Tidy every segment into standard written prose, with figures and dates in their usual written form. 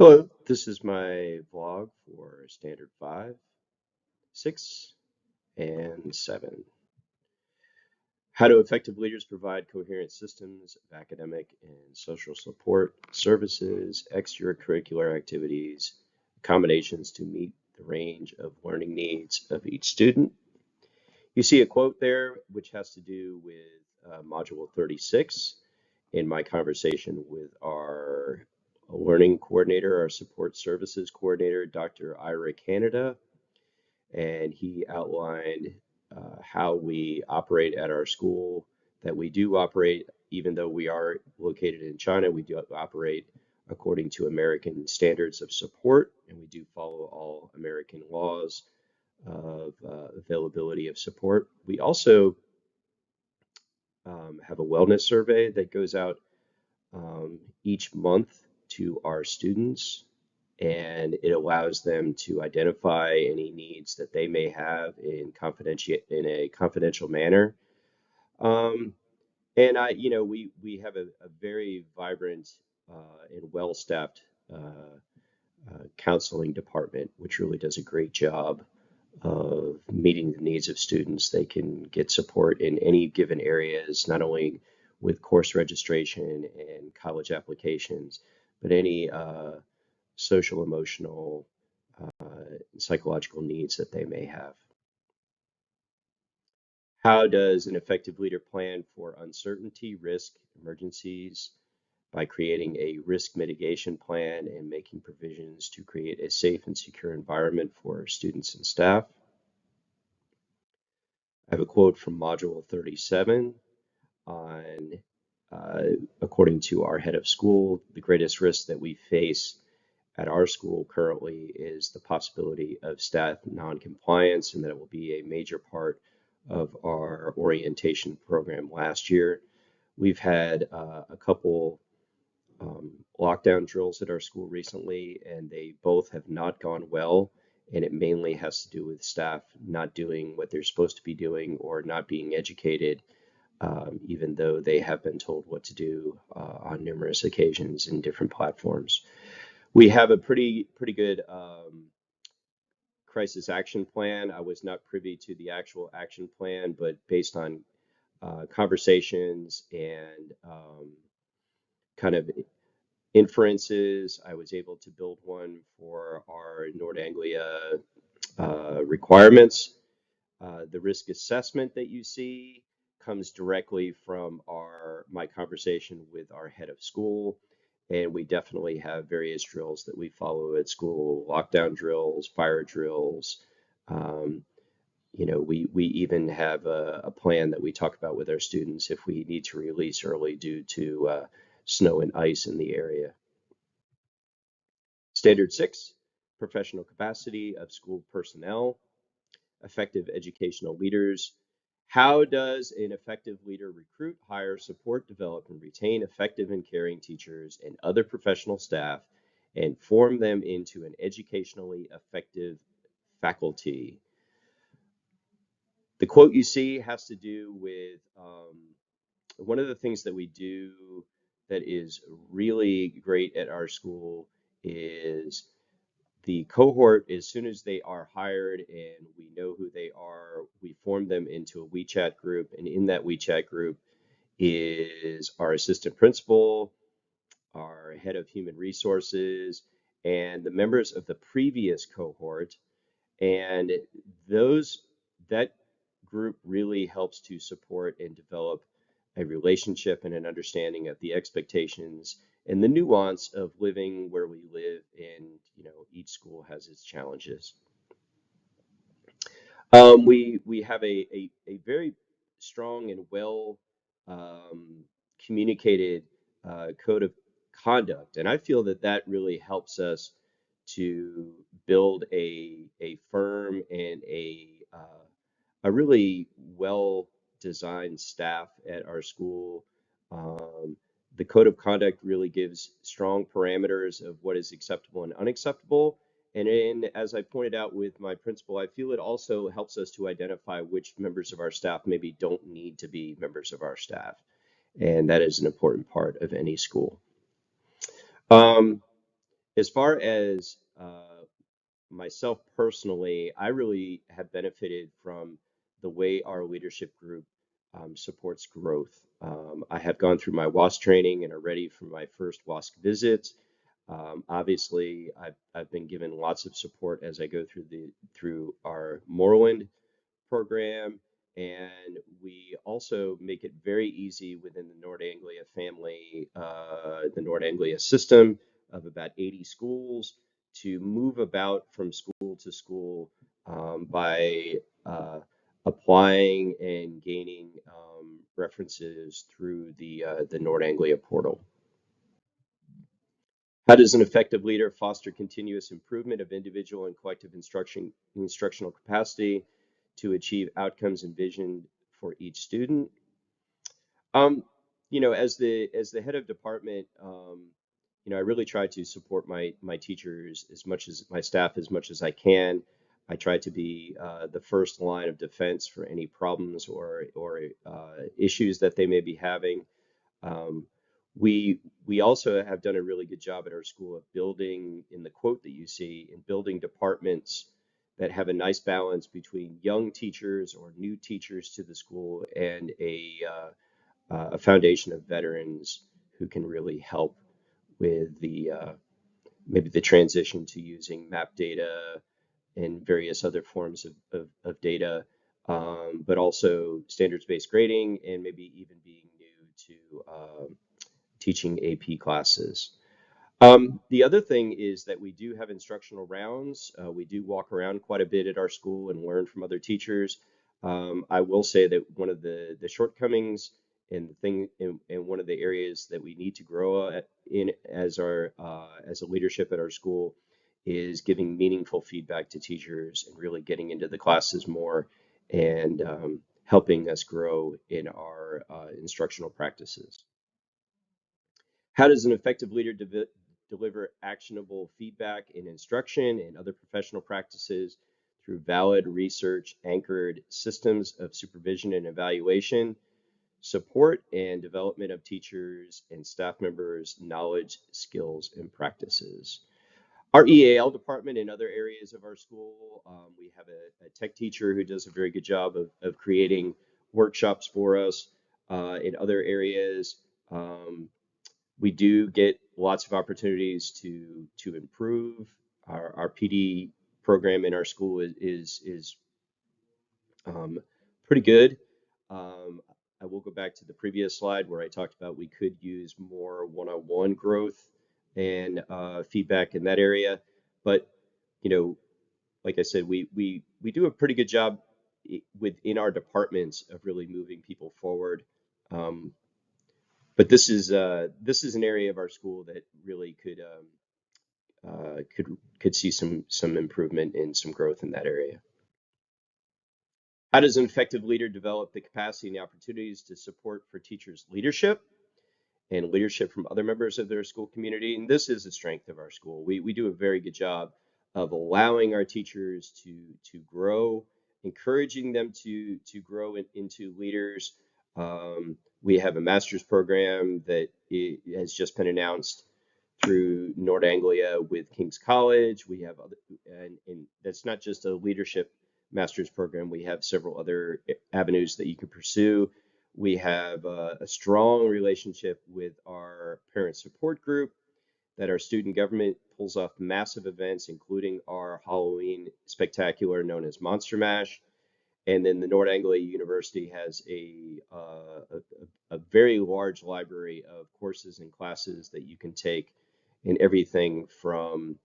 Hello, this is my vlog for Standard 5, 6, and 7. How do effective leaders provide coherent systems of academic and social support services, extracurricular activities, accommodations to meet the range of learning needs of each student? You see a quote there which has to do with Module 36 in my conversation with our learning coordinator, our support services coordinator, Dr. Ira Canada, and he outlined how we operate at our school, that we do operate, even though we are located in China, we do operate according to American standards of support, and we do follow all American laws of availability of support. We also have a wellness survey that goes out each month to our students, and it allows them to identify any needs that they may have in a confidential manner. Um, we have a very vibrant and well-staffed counseling department, which really does a great job of meeting the needs of students. They can get support in any given areas, not only with course registration and college applications, but any social, emotional, psychological needs that they may have. How does an effective leader plan for uncertainty, risk, emergencies by creating a risk mitigation plan and making provisions to create a safe and secure environment for students and staff? I have a quote from Module 37 on, uh, according to our head of school, the greatest risk that we face at our school currently is the possibility of staff non-compliance, and that it will be a major part of our orientation program last year. We've had a couple lockdown drills at our school recently, and they both have not gone well. And it mainly has to do with staff not doing what they're supposed to be doing or not being educated, even though they have been told what to do on numerous occasions in different platforms. We have a pretty good crisis action plan. I was not privy to the actual action plan, but based on conversations and kind of inferences, I was able to build one for our Nord Anglia requirements. The risk assessment that you see comes directly from my conversation with our head of school. And we definitely have various drills that we follow at school, lockdown drills, fire drills. Um, we even have a plan that we talk about with our students if we need to release early due to snow and ice in the area. Standard 6, professional capacity of school personnel, effective educational leaders. How does an effective leader recruit, hire, support, develop, and retain effective and caring teachers and other professional staff and form them into an educationally effective faculty? The quote you see has to do with one of the things that we do that is really great at our school is the cohort, as soon as they are hired and we know who they are, we form them into a WeChat group. And in that WeChat group is our assistant principal, our head of human resources, and the members of the previous cohort. And those that group really helps to support and develop a relationship and an understanding of the expectations and the nuance of living where we live, and each school has its challenges. We have a very strong and well communicated code of conduct, and I feel that that really helps us to build a firm and a really well designed staff at our school. Um, the code of conduct really gives strong parameters of what is acceptable and unacceptable. As I pointed out with my principal, I feel it also helps us to identify which members of our staff maybe don't need to be members of our staff. And that is an important part of any school. Um, As far as myself personally, I really have benefited from the way our leadership group supports growth. I have gone through my WASC training and are ready for my first WASC visit. Obviously, I've been given lots of support as I go through our Moreland program, and we also make it very easy within the Nord Anglia family, the Nord Anglia system of about 80 schools, to move about from school to school by applying and gaining references through the Nord Anglia portal. How does an effective leader foster continuous improvement of individual and collective instructional capacity to achieve outcomes envisioned for each student? Um, as the head of department, I really try to support my teachers as much as my staff as much as I can. I try to be the first line of defense for any problems or issues that they may be having. Um, we also have done a really good job at our school of building, in the quote that you see, in building departments that have a nice balance between young teachers or new teachers to the school and a foundation of veterans who can really help with the maybe the transition to using map data and various other forms of data, but also standards-based grading and maybe even being new to teaching AP classes. The other thing is that we do have instructional rounds. We do walk around quite a bit at our school and learn from other teachers. I will say that one of the shortcomings and the thing and one of the areas that we need to grow in as a leadership at our school is giving meaningful feedback to teachers and really getting into the classes more and helping us grow in our instructional practices. How does an effective leader deliver actionable feedback in instruction and other professional practices through valid research anchored systems of supervision and evaluation, support and development of teachers and staff members' knowledge, skills, and practices? Our EAL department in other areas of our school, we have a tech teacher who does a very good job of creating workshops for us in other areas. Um, we do get lots of opportunities to improve. Our PD program in our school is pretty good. Um, I will go back to the previous slide where I talked about we could use more one-on-one growth and feedback in that area. But you know, like I said, we do a pretty good job within our departments of really moving people forward. Um, but this is an area of our school that really could see some improvement and some growth in that area. How does an effective leader develop the capacity and the opportunities to support for teachers' leadership and leadership from other members of their school community? And this is a strength of our school. We do a very good job of allowing our teachers to grow, encouraging them to grow into leaders. We have a master's program that has just been announced through Nord Anglia with King's College. We have other, and that's not just a leadership master's program. We have several other avenues that you can pursue. We have a strong relationship with our parent support group, that our student government pulls off massive events, including our Halloween spectacular known as Monster Mash. And then the Nord Anglia University has a very large library of courses and classes that you can take in everything from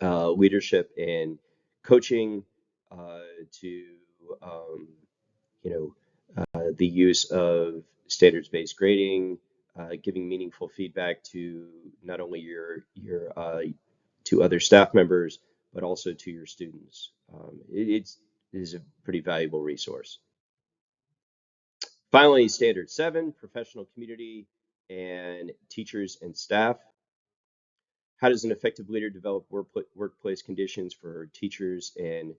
leadership and coaching to um, you know the use of standards-based grading, giving meaningful feedback to not only your to other staff members but also to your students. It is a pretty valuable resource. Finally, standard 7, professional community and teachers and staff. How does an effective leader develop workplace conditions for teachers and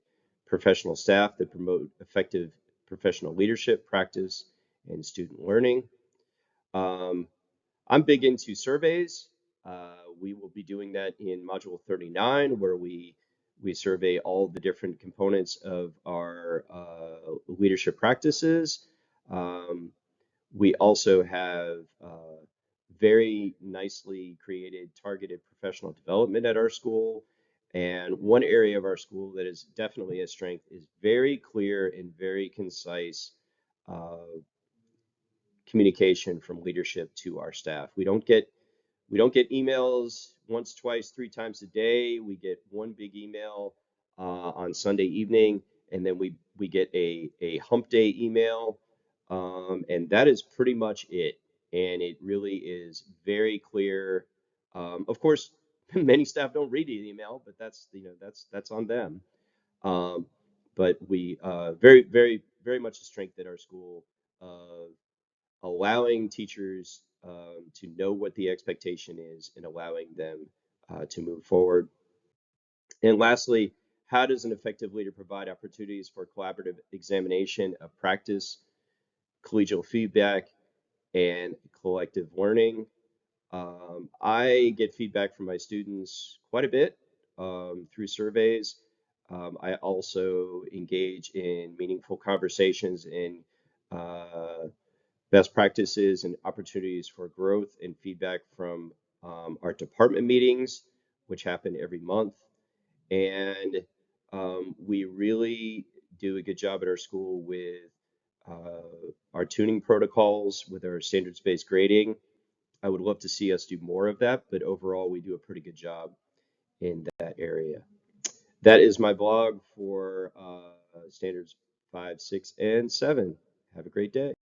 professional staff that promote effective professional leadership, practice, and student learning? Um, I'm big into surveys. We will be doing that in Module 39, where we survey all the different components of our leadership practices. Um, we also have very nicely created targeted professional development at our school. And one area of our school that is definitely a strength is very clear and very concise uh, communication from leadership to our staff. We don't get emails once, twice, three times a day. We get one big email on Sunday evening, and then we get a hump day email, and that is pretty much it. And it really is very clear. Of course, many staff don't read the email, but that's on them. Um, but we very, very, very much a strength at our school of allowing teachers to know what the expectation is and allowing them to move forward. And lastly, how does an effective leader provide opportunities for collaborative examination of practice, collegial feedback, and collective learning? I get feedback from my students quite a bit through surveys. I also engage in meaningful conversations and uh, best practices and opportunities for growth and feedback from our department meetings, which happen every month. And we really do a good job at our school with our tuning protocols, with our standards-based grading. I would love to see us do more of that, but overall, we do a pretty good job in that area. That is my blog for standards 5, 6, and 7. Have a great day.